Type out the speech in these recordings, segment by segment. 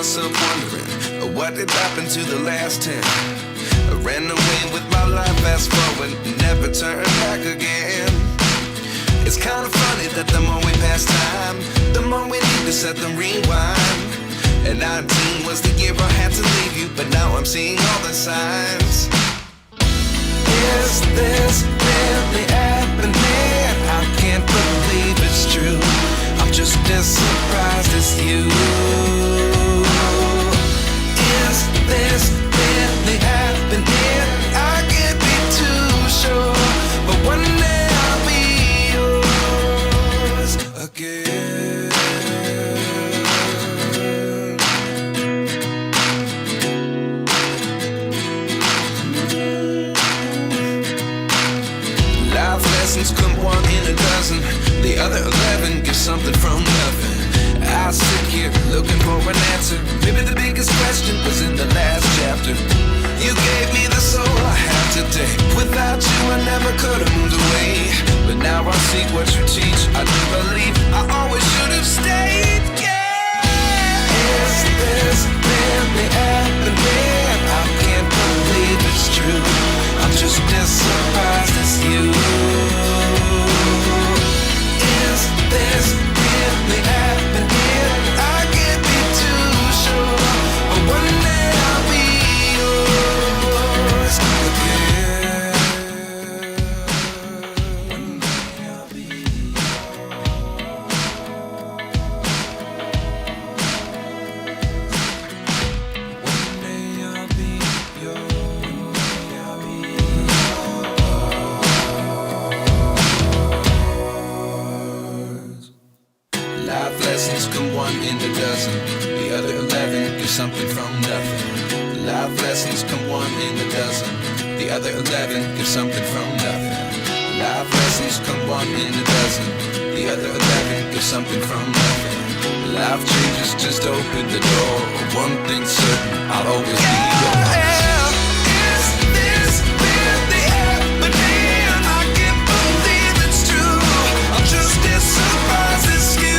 myself wondering, what did happen to the last 10? I ran away with my life, fast forward, never turn back again. It's kind of funny that the more we pass time, the more we need to set the rewind. And 19 was the year I had to leave you, but now I'm seeing all the signs. Is this really happening? I can't believe it's true. I'm just as surprised as you. Is this really happening? I can't be too sure, but one day I'll be yours again. Life lessons come one in a dozen. The other 11 give something from nothing. I sit here looking for an answer. Maybe the biggest question was in the last chapter. You gave me the soul I have today. Without you I never could have moved away. But now I see what you teach. I do believe I always should have stayed. Yeah. Is this really happening? I can't believe it's true. I'm just as surprised as you. Is this really happening? I can't be too sure, but one day I'll be yours again. One day I'll be yours. One day I'll be yours. I'll be yours. Life lessons come one in a dozen. The other 11 give something from nothing. Life lessons come one in a dozen. The other 11 give something from nothing. Life lessons come one in a dozen. The other 11 give something from nothing. Life changes just open the door. One thing's certain, I'll always be yours. Is this really happening? I can't believe it's true. I'm just as surprised as you.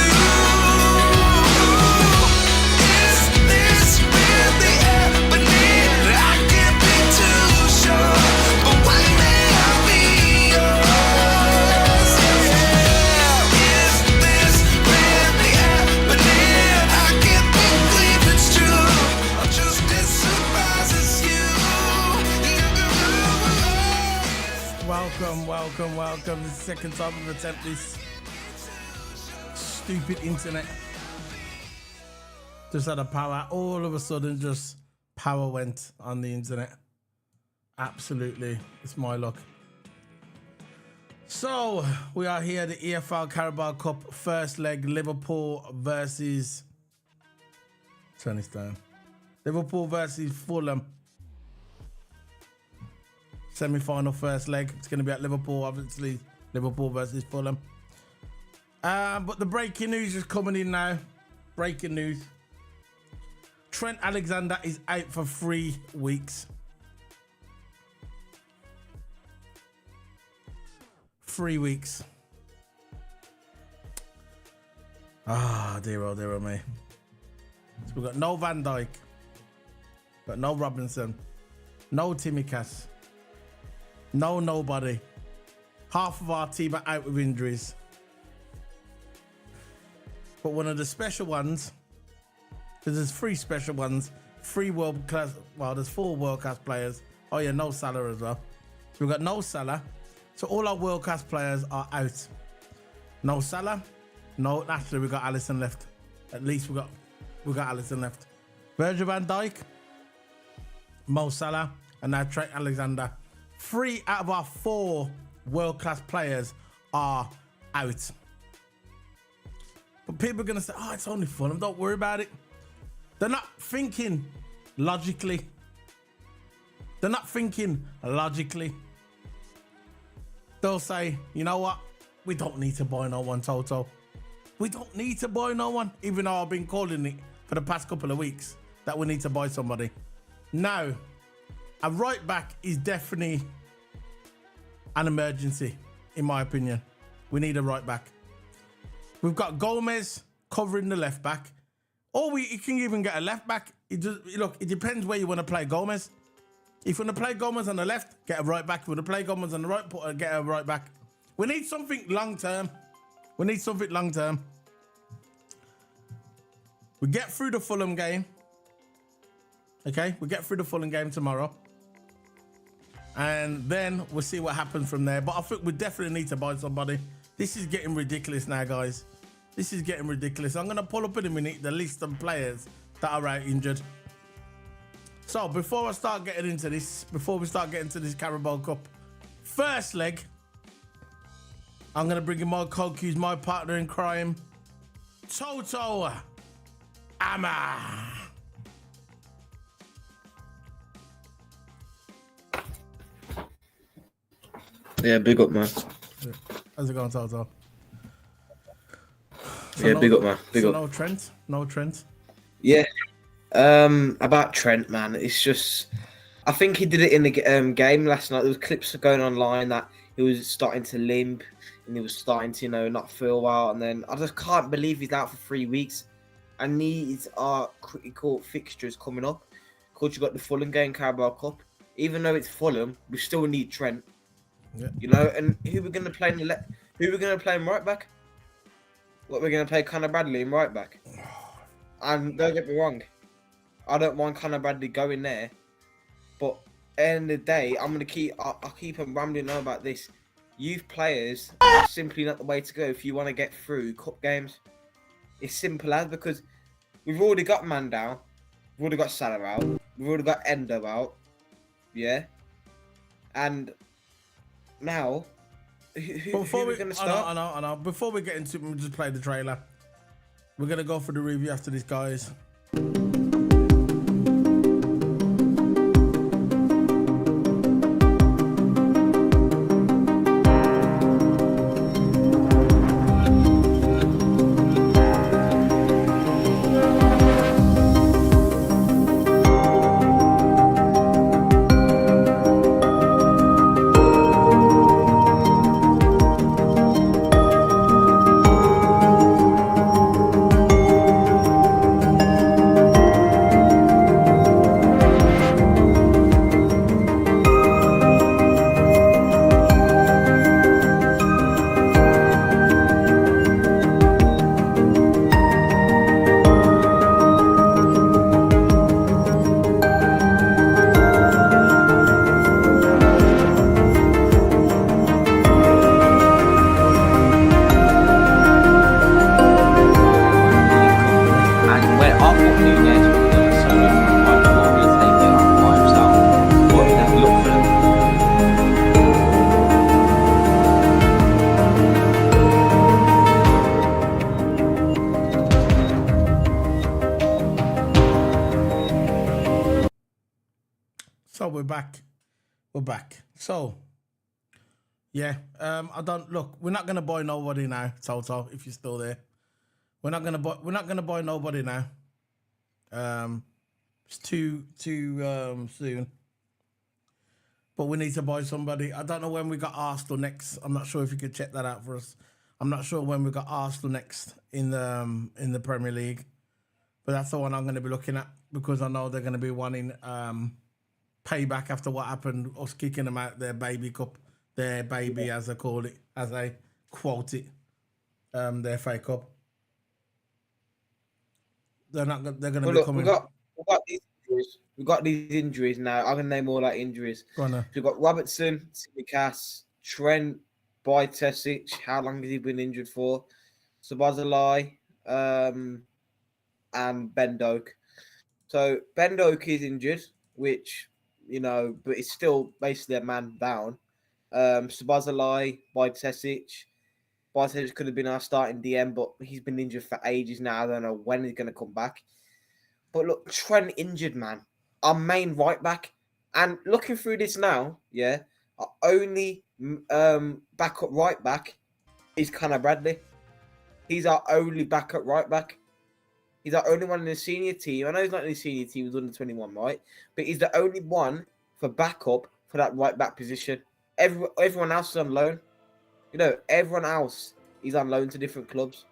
Welcome. This is the second time we've attempted this stupid internet. Just had a power. All of a sudden, just power went on the internet. Absolutely. It's my luck. So, we are here, the EFL Carabao Cup first leg, Liverpool versus... Turn this down. Liverpool versus Fulham. Semi-final first leg. It's going to be at Liverpool, obviously. Liverpool versus Fulham. But the breaking news is coming in now. Breaking news. Trent Alexander is out for 3 weeks. 3 weeks. Dear oh me. So we've got no Van Dijk. Got no Robinson. No Timmy Cass. No nobody. Half of our team are out with injuries. But one of the special ones, because there's 3 special ones, 3 world class, well, there's 4 world class players. Oh yeah, no Salah as well. So we've got no Salah. So all our world class players are out. No Salah. No, actually we got Alisson left. At least we got Alisson left. Virgil van Dijk, Mo Salah, and now Trent Alexander. 3 out of our 4 world-class players are out. But people are going to say, oh, it's only Fulham, don't worry about it. They're not thinking logically. They'll say, you know what? We don't need to buy no one, Toto. We don't need to buy no one, even though I've been calling it for the past couple of weeks that we need to buy somebody. Now, a right back is definitely an emergency, in my opinion. We need a right back. We've got Gomez covering the left back. Or you can even get a left back. Look, it depends where you want to play Gomez. If you want to play Gomez on the left, get a right back. If you want to play Gomez on the right, get a right back. We need something long term. We need something long term. We get through the Fulham game. Okay, we get through the Fulham game tomorrow. And then we'll see what happens from there. But I think we definitely need to buy somebody. This is getting ridiculous now, guys. This is getting ridiculous. I'm going to pull up in a minute the list of players that are out injured. So before I start getting into this, before we start getting to this Carabao Cup, first leg, I'm going to bring in my co-cues, my partner in crime, Toto Ama. Yeah, big up, man. How's it going, Toto? So yeah, big up, man. Big up. No Trent? No Trent? Yeah. About Trent, man, it's just... I think he did it in the game last night. There was clips going online that he was starting to limp and he was starting to, not feel well. And then I just can't believe he's out for 3 weeks. And these are critical fixtures coming up. Of course, you've got the Fulham game, Carabao Cup. Even though it's Fulham, we still need Trent. Yeah. And who we're going to play in who we're going to play in right back? What, we're going to play Conor Bradley in right back? And don't get me wrong, I don't mind Conor Bradley going there, but at the end of the day, I'll keep on rambling on about this. Youth players are simply not the way to go if you want to get through cup games. It's simple as, because we've already got Man down, we've already got Salah out, we've already got Endo out, yeah, and now who are we going to start? I know. Before we get into it, we'll just play the trailer. We're going to go for the review after this, guys. So we're back. So yeah, I don't look. We're not gonna buy nobody now, Toto. If you're still there, we're not gonna buy nobody now. It's too soon. But we need to buy somebody. I don't know when we got Arsenal next. I'm not sure if you could check that out for us. I'm not sure when we got Arsenal next in the Premier League, but that's the one I'm going to be looking at, because I know they're going to be wanting payback after what happened, us kicking them out their baby cup, their baby as they call it, as they quote it, their FA Cup. They're going to be coming. We've got these injuries now. I'm going to name all our injuries. Go on, we've got Robertson, Tsimikas, Trent, Bajcetic. How long has he been injured for? Szoboszlai, and Ben Doak. So Ben Doak is injured, which, but it's still basically a man down. Szoboszlai, Bajcetic. Bajcetic could have been our starting DM, but he's been injured for ages now. I don't know when he's going to come back. But look, Trent injured, man. Our main right back. And looking through this now, yeah, our only backup right back is Conor Bradley. He's our only backup right back. He's our only one in the senior team. I know he's not in the senior team, he's under 21, right? But he's the only one for backup for that right back position. Everyone else is on loan. Everyone else is on loan to different clubs.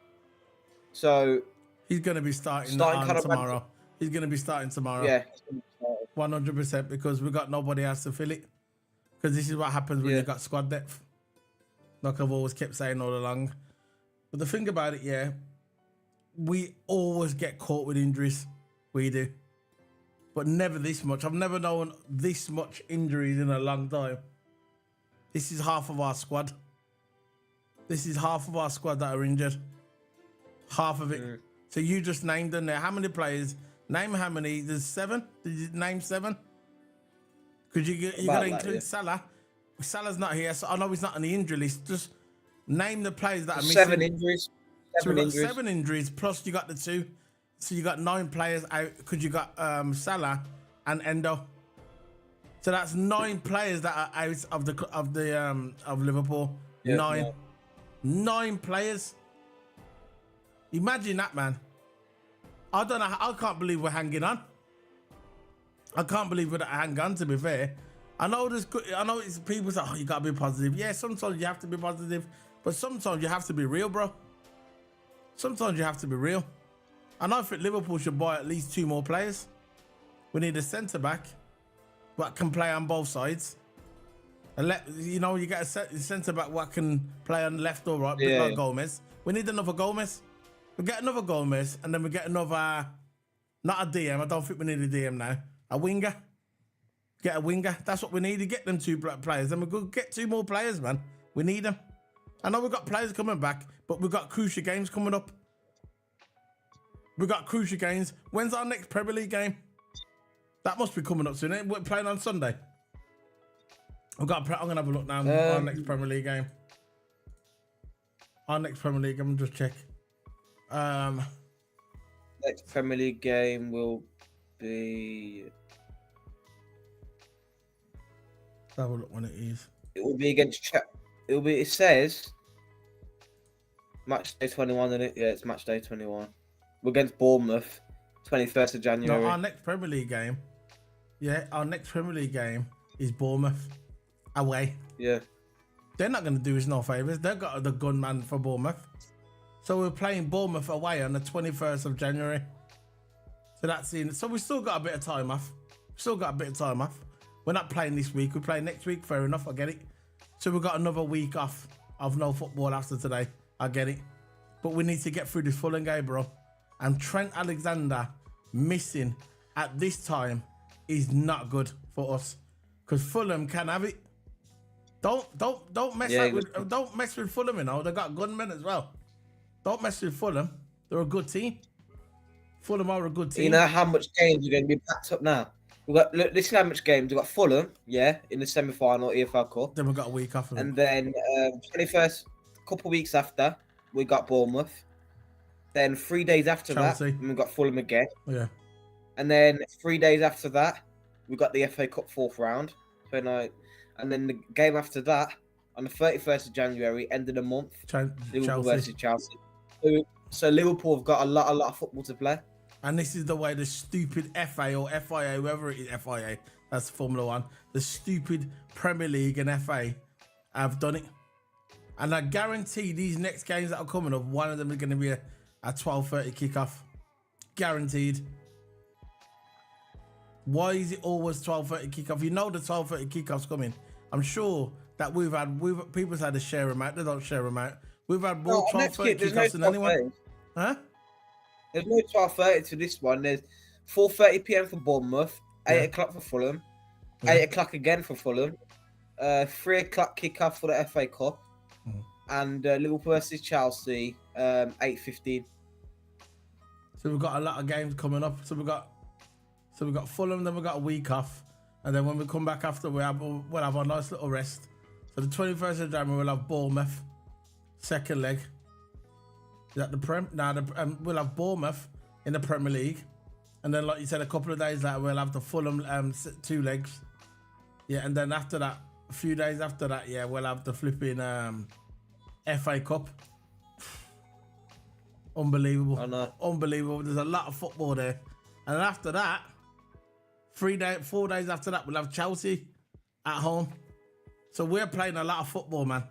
So He's going to be starting Carabao. tomorrow. He's going to be starting tomorrow. Yeah. 100% because we got nobody else to fill it. Because this is what happens when you got squad depth. Like I've always kept saying all along. But the thing about it, yeah, we always get caught with injuries. We do. But never this much. I've never known this much injuries in a long time. This is half of our squad. This is half of our squad that are injured. Half of it. So you just named them there. How many players? Name how many? There's 7. Did you name 7? Because you're going to include Salah. Salah's not here, so I know he's not on the injury list. Just name the players that are missing. 7 injuries. So we got 7 injuries, plus you got the 2. So you got 9 players out because you got Salah and Endo. So that's 9 players that are out of Liverpool. Yeah, 9 players. Imagine that, man. I don't know. I can't believe we're hanging on. I can't believe we're hanging on. To be fair, I know it's people say, "Oh, you gotta be positive." Yeah, sometimes you have to be positive, but sometimes you have to be real, bro. Sometimes you have to be real. And I think Liverpool should buy at least 2 more players. We need a centre back that can play on both sides. And you get a centre back that can play on left or right, like Gomez. We need another Gomez. We get another Gomez, and then we get another, not a DM. I don't think we need a DM now. A winger. Get a winger. That's what we need to get them 2 players. Then we're going to get 2 more players, man. We need them. I know we've got players coming back, but we've got crucial games coming up. We've got crucial games. When's our next Premier League game? That must be coming up soon. We're playing on Sunday. I'm going to have a look now. Our next Premier League game. Our next Premier League game, just check. Next Premier League game will be. Let's have a look when it is. It will be against. It says. Match day 21, isn't it? Yeah, it's match day 21. We're against Bournemouth, 21st of January. No, our next Premier League game. Yeah, our next Premier League game is Bournemouth away. Yeah. They're not going to do us no favours. They've got the gunman for Bournemouth. So we're playing Bournemouth away on the 21st of January. So that's in. So we still got a bit of time off. We're not playing this week. We're playing next week. Fair enough. I get it. So we've got another week off of no football after today. I get it. But we need to get through this Fulham game, bro. And Trent Alexander missing at this time is not good for us. Because Fulham can have it. Don't mess with Fulham, you know. They got gunmen as well. Don't mess with Fulham. They're a good team. Fulham are a good team. You know how much games are going to be packed up now? Listen how much games. We've got Fulham, in the semi-final EFL Cup. Then we've got a week off. And then 21st, couple of weeks after, we got Bournemouth. Then 3 days after Chelsea. that, we got Fulham again. Yeah. And then 3 days after that, we got the FA Cup 4th round. And then the game after that, on the 31st of January, end of the month, Liverpool versus Chelsea. So Liverpool have got a lot of football to play. And this is the way the stupid FA or FIA, whoever it is, FIA, that's Formula One, the stupid Premier League and FA have done it. And I guarantee these next games that are coming up, one of them is going to be a 12:30 kickoff. Guaranteed. Why is it always 12:30 kickoff? You know the 12:30 kickoff's coming. I'm sure that people's had a share amount. They don't share amount. We've had more 12:30 kickoffs than anyone. Huh? There's no 12:30 to this one. There's 4:30 p.m. for Bournemouth, 8 o'clock for Fulham, 8 o'clock again for Fulham, 3 o'clock kickoff for the FA Cup, and Liverpool versus Chelsea, 8:15. So we've got a lot of games coming up. So we've got Fulham, then we've got a week off, and then when we come back after, we'll have a nice little rest. So the 21st of January we'll have Bournemouth, second leg. Is that the Prem? Now we'll have Bournemouth in the Premier League, and then like you said, a couple of days later we'll have the Fulham 2 legs. Yeah, and then after that, a few days after that, we'll have the flipping FA Cup. Unbelievable. I know. Unbelievable. There's a lot of football there. And then after that, 4 days after that, we'll have Chelsea at home. So we're playing a lot of football, man.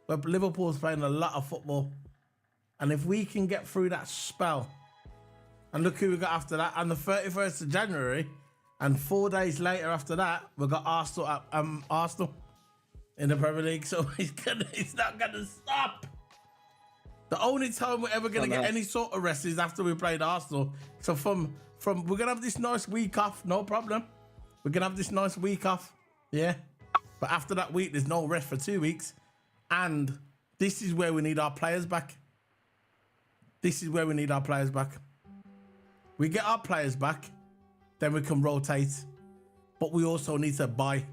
Liverpool's playing a lot of football. And if we can get through that spell And look who we got after that. And the 31st of January, and 4 days later after that, we got Arsenal in the Premier League. So he's not gonna stop. The only time we're ever gonna get any sort of rest is after we played Arsenal. So from we're gonna have this nice week off, no problem. We're gonna have this nice week off, yeah. But after that week, there's no rest for 2 weeks, and this is where we need our players back. This is where we need our players back. We get our players back, then we can rotate. But we also need to buy,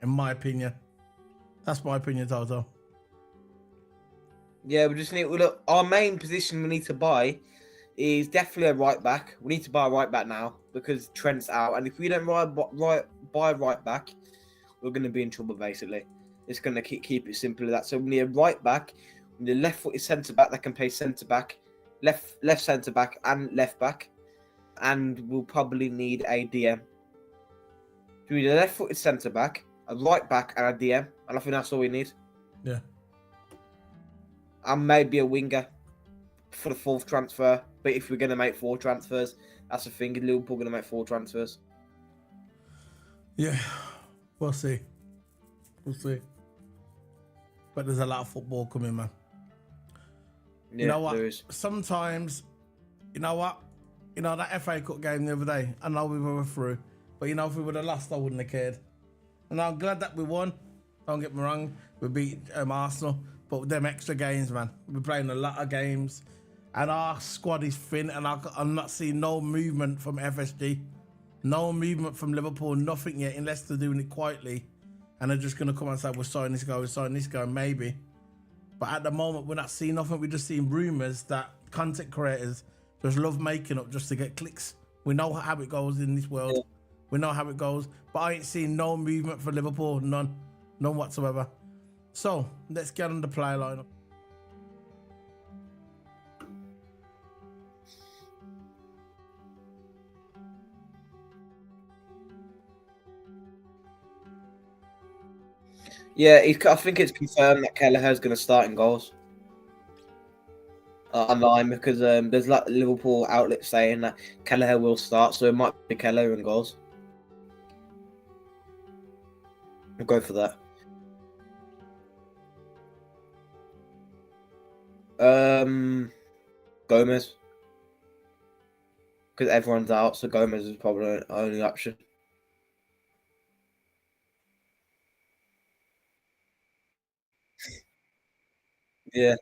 in my opinion. That's my opinion, Toto. Yeah, we just need. Look, our main position we need to buy is definitely a right back. We need to buy a right back now because Trent's out, and if we don't buy a right back, we're going to be in trouble. Basically, it's going to keep it simple as that. So we need a right back. We need a left-footed centre back that can play centre back, left centre back, and left back, and we'll probably need a DM. So we need a left-footed centre back, a right back, and a DM, and I think that's all we need. Yeah. And maybe a winger for the 4th transfer. But if we're going to make 4 transfers, that's the thing. Liverpool going to make 4 transfers. Yeah, we'll see. We'll see. But there's a lot of football coming, man. Yeah, you know what? There is. Sometimes, you know what? You know, that FA Cup game the other day, I know we were through. But, you know, if we would have lost, I wouldn't have cared. And I'm glad that we won. Don't get me wrong. We beat Arsenal. But them extra games, man. We're playing a lot of games. And our squad is thin. And I'm not seeing no movement from FSG. No movement from Liverpool. Nothing yet. Unless they're doing it quietly. And they're just going to come and say, we're signing this guy, we're signing this guy. Maybe. But at the moment, we're not seeing nothing. We're just seeing rumours that content creators just love making up just to get clicks. We know how it goes in this world. Yeah. We know how it goes. But I ain't seeing no movement for Liverpool. None. None whatsoever. So, let's get on the play lineup. Yeah, I think it's confirmed that Kelleher's going to start in goals. Online, because there's like Liverpool outlets saying that Kelleher will start, so it might be Kelleher in goals. We'll go for that. Gomez, because everyone's out, so Gomez is probably the only option. Yeah.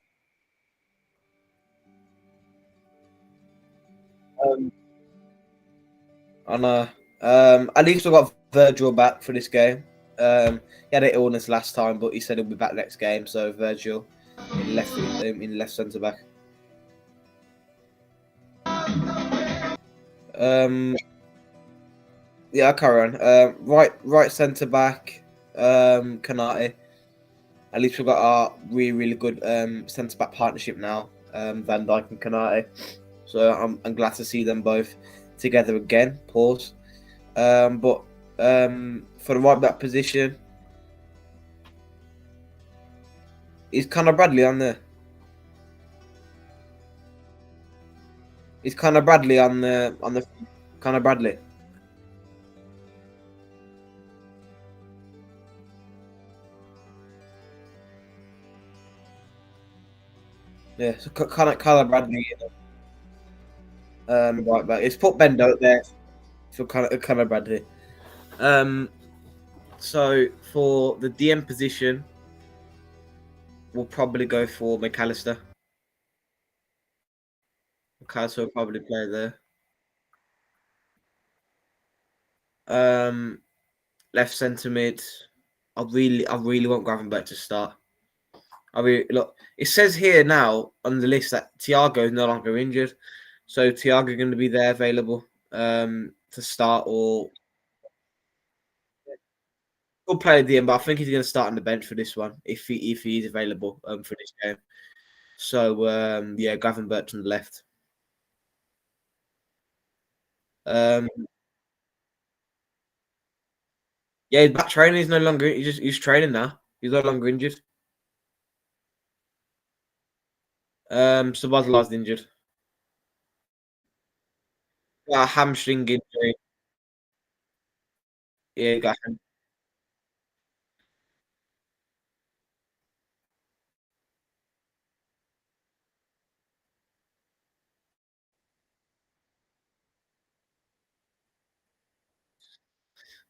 I know. At least we got Virgil back for this game. He had an illness last time, but he said he'll be back next game. So Virgil in left centre back. Yeah, I'll carry on. Right centre back. Kanate. At least we've got our really good centre back partnership now. Van Dijk and Kanate. So I'm glad to see them both together again. Pause. But for the right back position, is Conor Bradley on there? Is Conor Bradley on the Conor Bradley? Yeah, so Conor Bradley. Right back. It's put Bendo there for Conor Bradley. So for the DM position, we'll probably go for McAllister. McAllister will probably play there. Left centre mid. I really want Gravenberch to start. Look, it says here now on the list that Thiago is no longer injured, so Thiago going to be there available to start, or he'll play at the end. But I think he's going to start on the bench for this one if he is available for this game. So yeah, Gravenberch on the left. Yeah, he's back training. He's no longer. He's training now. He's no longer injured. Sabazala's injured. got a hamstring injury. Yeah, he got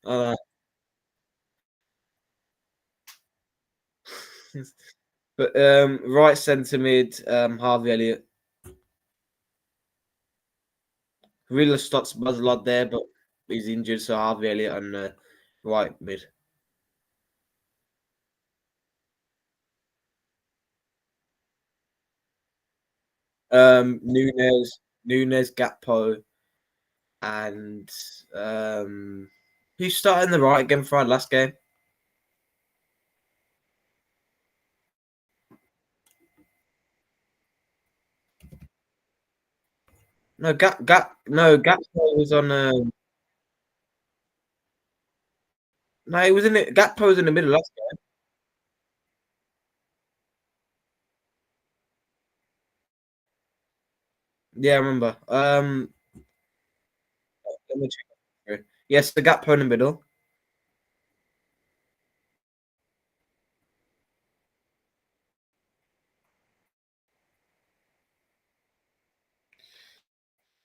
uh, but right centre mid, Harvey Elliott. Rilla Stott's Buzzlod there, but he's injured, so Harvey Elliott on right mid. Nunes, Gakpo, and who's starting the right again for our last game? No, Gakpo was on. No, he was in it. Gakpo was in the middle last game. Yeah, I remember. Let me check. Yes, the Gakpo in the middle.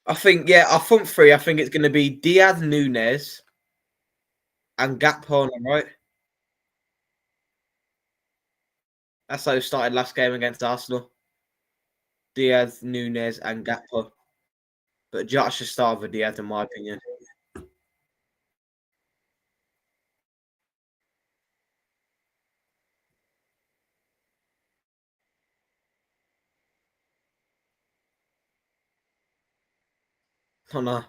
I think, yeah, our front three, I think it's going to be Diaz, Nunes, and Gakpo on the right. That's how we started last game against Arsenal. Diaz, Nunes, and Gakpo. But Josh should start with Diaz, in my opinion. Oh, no.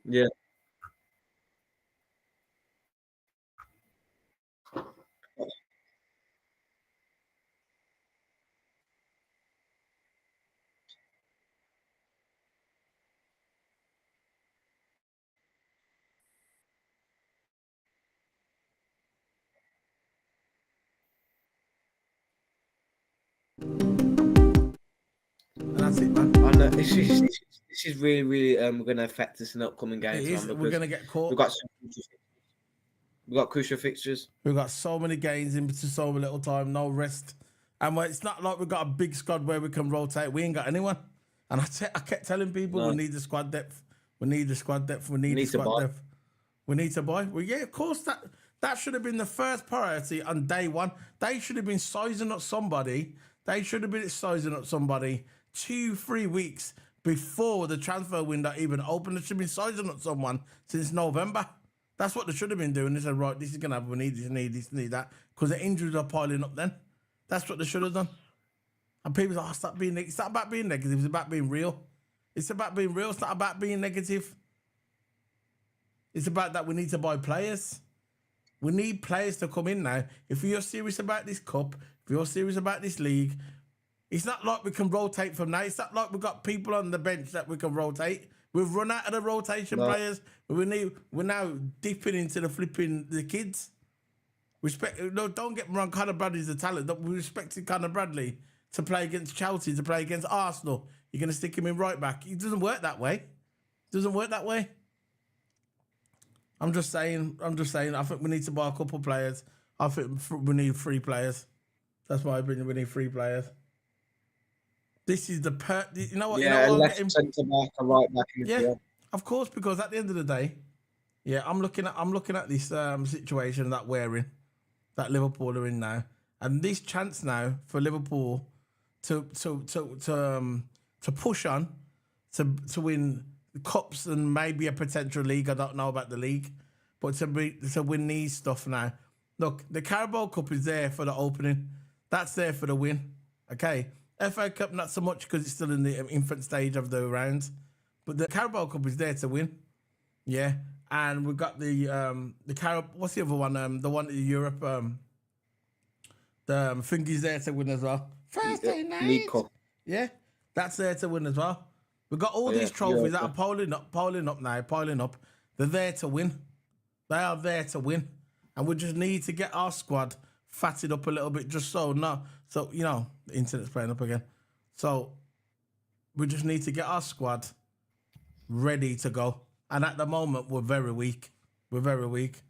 Yeah. And that's it, man. I know this is really, really going to affect us in upcoming It games, man, is. We're because gonna get caught. we've got crucial fixtures. We've got so many games in so little time, no rest. And it's not like we've got a big squad where we can rotate. We ain't got anyone. And I kept telling people we No, need the squad depth. We need the squad depth. We we need the need to squad buy. depth. We need to buy. Well, yeah, of course that should have been the first priority on day one. They should have been sizing up somebody. They should have been sizing up somebody 2-3 weeks before the transfer window even opened. They should have been sizing up someone since November. That's what they should have been doing. They said, right, this is gonna happen. We need this, need this, need that, because the injuries are piling up. Then that's what they should have done. And people say, oh, stop being. It's not about being negative. It's about being real. It's about being real. It's not about being negative. It's about that we need to buy players. We need players to come in now. If you're serious about this cup, if you're serious about this league, it's not like we can rotate from now. It's not like we've got people on the bench that we can rotate. We've run out of the rotation No. players. We're now dipping into the flipping the kids. No, don't get me wrong. Conor Bradley's a talent. We respected Conor Bradley to play against Chelsea, to play against Arsenal. You're going to stick him in right back. It doesn't work that way. It doesn't work that way. I'm just saying. I think we need to buy a couple players. I think we need 3 players. That's my opinion. We need 3 players. This is you know what? Yeah, You know what? left centre back, a right back. Yeah, of course. Because at the end of the day, yeah, I'm looking at this situation that we're in, that Liverpool are in now, and this chance now for Liverpool to push on to win cups and maybe a potential league. I don't know about the league, but to win these stuff now. Look, the Carabao Cup is there for the opening. That's there for the win. Okay, FA Cup not so much because it's still in the infant stage of the rounds, but the Carabao Cup is there to win. Yeah, and we've got the what's the other one? The one in Europe. The thingy's there to win as well. Thursday League night. Cup. Yeah, that's there to win as well. We've got all Oh, these yeah, trophies that are Europa. piling up now, piling up. They're there to win. They are there to win, and we just need to get our squad fatted up a little bit, just so the internet's playing up again. So we just need to get our squad ready to go. And at the moment, we're very weak. We're very weak.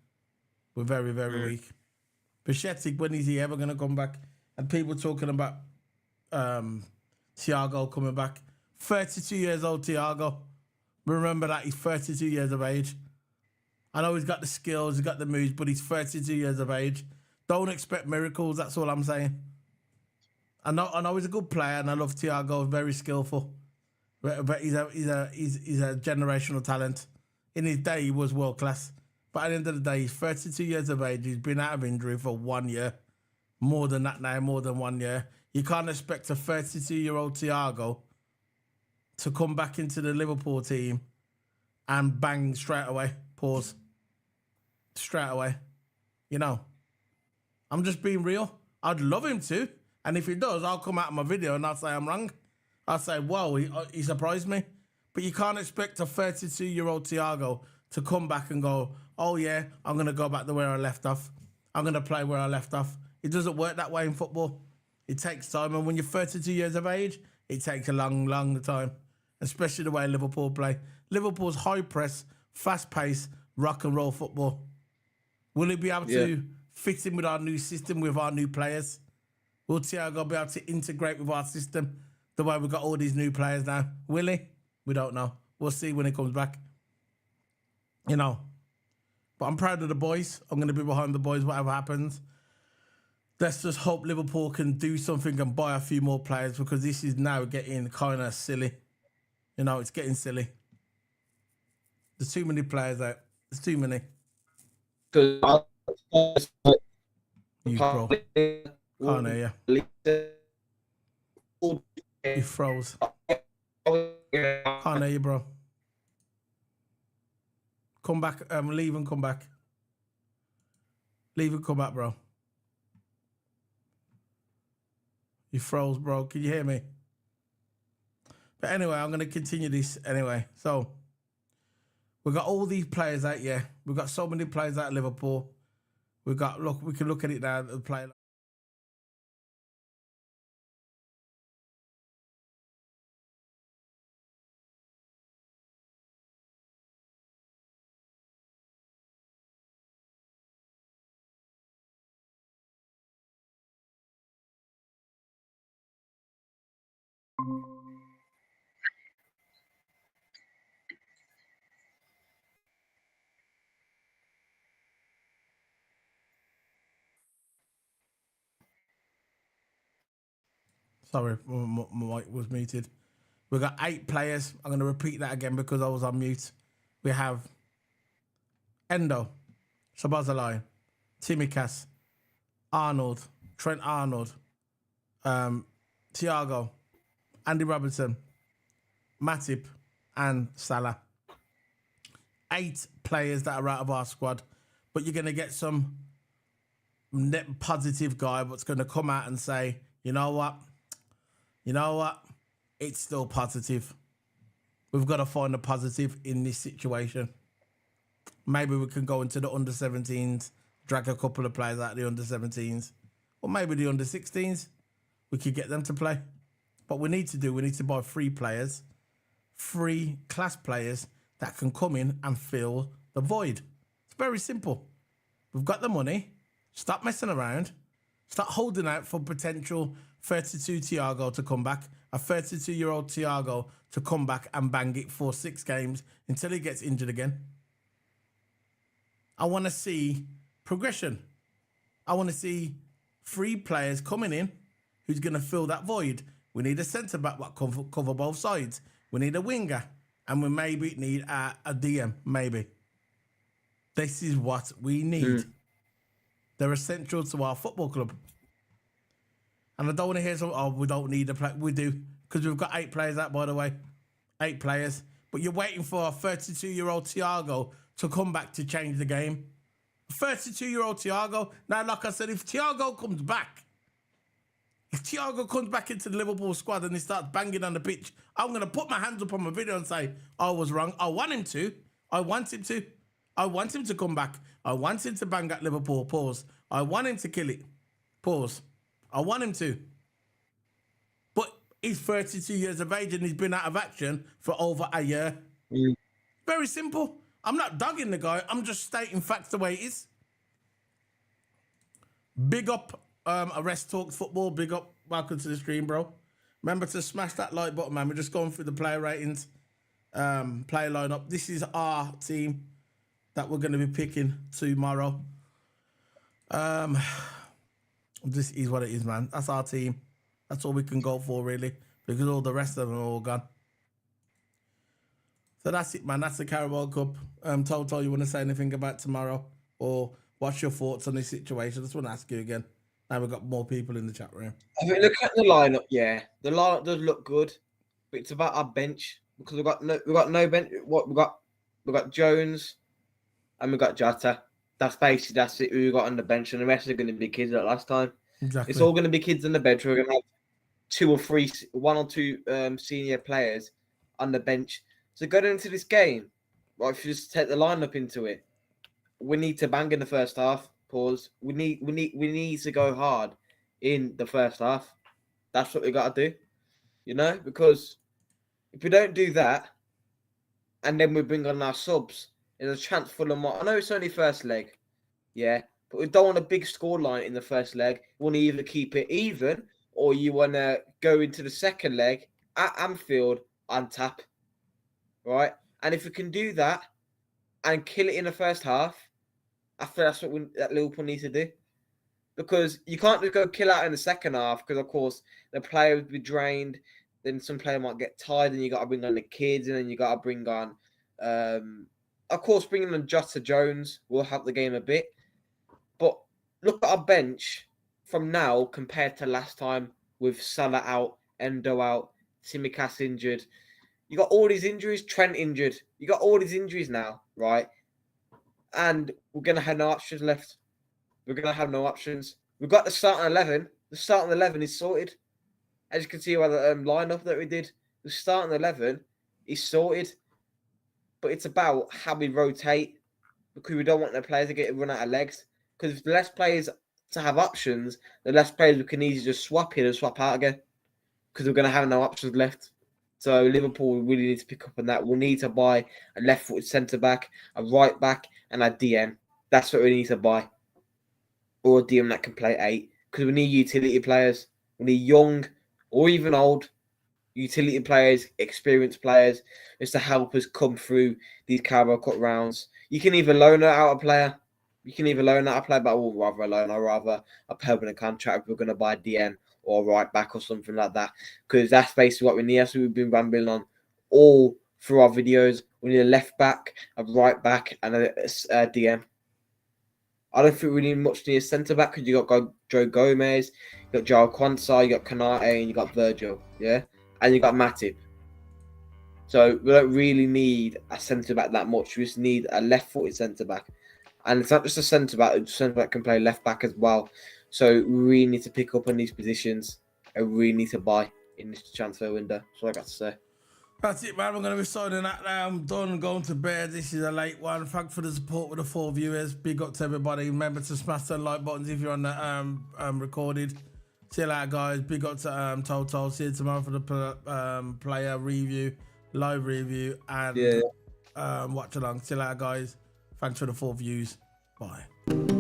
We're very, very weak. Pachetic, when is he ever going to come back? And people talking about Thiago coming back. 32 years old, Thiago. Remember that he's 32 years of age. I know he's got the skills, he's got the moves, but he's 32 years of age. Don't expect miracles, that's all I'm saying. I know he's a good player, and I love Thiago, very skillful. But he's a generational talent. In his day, he was world class. But at the end of the day, he's 32 years of age. He's been out of injury for 1 year. More than that now, more than 1 year. You can't expect a 32-year-old Thiago to come back into the Liverpool team and bang straight away. Pause. Straight away. I'm just being real. I'd love him to. And if he does, I'll come out of my video and I'll say I'm wrong. I'll say, whoa, he surprised me. But you can't expect a 32-year-old Thiago to come back and go, oh yeah, I'm going to go back to where I left off. I'm going to play where I left off. It doesn't work that way in football. It takes time. And when you're 32 years of age, it takes a long, long time. Especially the way Liverpool play. Liverpool's high press, fast pace, rock and roll football. Will he be able to fit in with our new system, with our new players? Will Thiago be able to integrate with our system the way we've got all these new players now? Will he? We don't know. We'll see when he comes back. But I'm proud of the boys. I'm going to be behind the boys, whatever happens. Let's just hope Liverpool can do something and buy a few more players, because this is now getting kind of silly. It's getting silly. There's too many players out. There's too many. You, bro. Can't hear you. You froze. Can't hear you, bro. Come back. Leave and come back. Leave and come back, bro. You froze, bro. Can you hear me? But anyway, I'm going to continue this anyway. So, we've got all these players out, yeah. We've got so many players out of Liverpool. We can look at it now. The player. Sorry, my mic was muted. We've got 8 players. I'm going to repeat that again because I was on mute. We have Endo, Shabazalai, Timikas, Arnold, Trent Arnold, Thiago, Andy Robertson, Matip, and Salah. 8 players that are out of our squad. But you're going to get some net positive guy that's going to come out and say, you know what? It's still positive. We've got to find a positive in this situation. Maybe we can go into the under-17s, drag a couple of players out of the under-17s. Or maybe the under-16s. We could get them to play. What we need to buy 3 players, 3 class players that can come in and fill the void. It's very simple. We've got the money. Stop messing around. Start holding out for potential 32 Thiago to come back. A 32-year-old Thiago to come back and bang it for 6 games until he gets injured again. I want to see progression. I want to see 3 players coming in who's going to fill that void. We need a centre-back that cover both sides. We need a winger. And we maybe need a DM, maybe. This is what we need. They're essential to our football club. And I don't want to hear we don't need a player. We do, because we've got 8 players out, by the way. 8 players. but you're waiting for a 32-year-old Thiago to come back to change the game. 32-year-old Thiago. Now, like I said, if Thiago comes back into the Liverpool squad and he starts banging on the pitch, I'm going to put my hands up on my video and say, I was wrong. I want him to. I want him to come back. I want him to bang at Liverpool. Pause. I want him to kill it. Pause. I want him to. But he's 32 years of age and he's been out of action for over a year. Very simple. I'm not dogging the guy. I'm just stating facts the way it is. Big up Arrest Talks Football. Big up. Welcome to the stream, bro. Remember to smash that like button, man. We're just going through the player ratings, player lineup. This is our team that we're going to be picking tomorrow. This is what it is, man. That's our team. That's all we can go for, really, because all the rest of them are all gone. So that's it, man. That's the Carabao Cup. Toto, you want to say anything about tomorrow? Or what's your thoughts on this situation? I just want to ask you again. Now we've got more people in the chat room. I mean, look at the lineup. Yeah, the lineup does look good, but it's about our bench because we've got no bench. What we've got Jones, and we've got Jota. That's it. Who we got on the bench, and the rest are going to be kids like last time. Exactly. It's all going to be kids on the bench. We're going to have one or two senior players on the bench. So going into this game, well, if you just take the lineup into it, we need to bang in the first half. Pause. We need to go hard in the first half. That's what we got to do, because if we don't do that, and then we bring on our subs, there's a chance for them. I know it's only first leg, yeah, but we don't want a big scoreline in the first leg. We want to either keep it even, or you want to go into the second leg at Anfield on tap, right? And if we can do that and kill it in the first half, I feel that's what that Liverpool needs to do. Because you can't just go kill out in the second half, because, of course, the player would be drained. Then some player might get tired, and you got to bring on the kids, and then you got to bring on... of course, bringing on Jota Jones will help the game a bit. But look at our bench from now compared to last time with Salah out, Endo out, Tsimikas injured. You got all these injuries, Trent injured. You got all these injuries now, right? And we're going to have no options left. We're going to have no options. We've got the starting 11. The starting 11 is sorted. As you can see by the lineup that we did, the starting 11 is sorted. But it's about how we rotate, because we don't want the players to get run out of legs. Because if the less players to have options, the less players we can easily just swap in and swap out again. Because we're going to have no options left. So Liverpool really need to pick up on that. We'll need to buy a left-footed centre-back, a right-back, and a DM. That's what we need to buy. Or a DM that can play 8. Because we need utility players. We need young or even old utility players, experienced players, just to help us come through these Carabao Cup rounds. You can either loan out a player. But I would rather a loan. I'd rather a permanent contract if we're going to buy a DM or a right back or something like that. Because that's basically what we need. That's what we've been rambling on all through our videos. We need a left back, a right back, and a DM. I don't think we need much near centre back, because you got Joe Gomez, you got Joao Quansah, you got Kanate, and you got Virgil, yeah, and you got Matip. So we don't really need a centre back that much. We just need a left-footed centre back, and it's not just a centre back. A centre back can play left back as well. So we really need to pick up on these positions, and we really need to buy in this transfer window. That's what I got to say. That's it, man. We're going to be signing that now. I'm done going to bed. This is a late one. Thanks for the support with the 4 viewers. Big up to everybody. Remember to smash the like buttons if you're on the recorded. See you later, guys. Big up to Toto. See you tomorrow for the player review, live review, and watch along. See you later, guys. Thanks for the 4 views. Bye.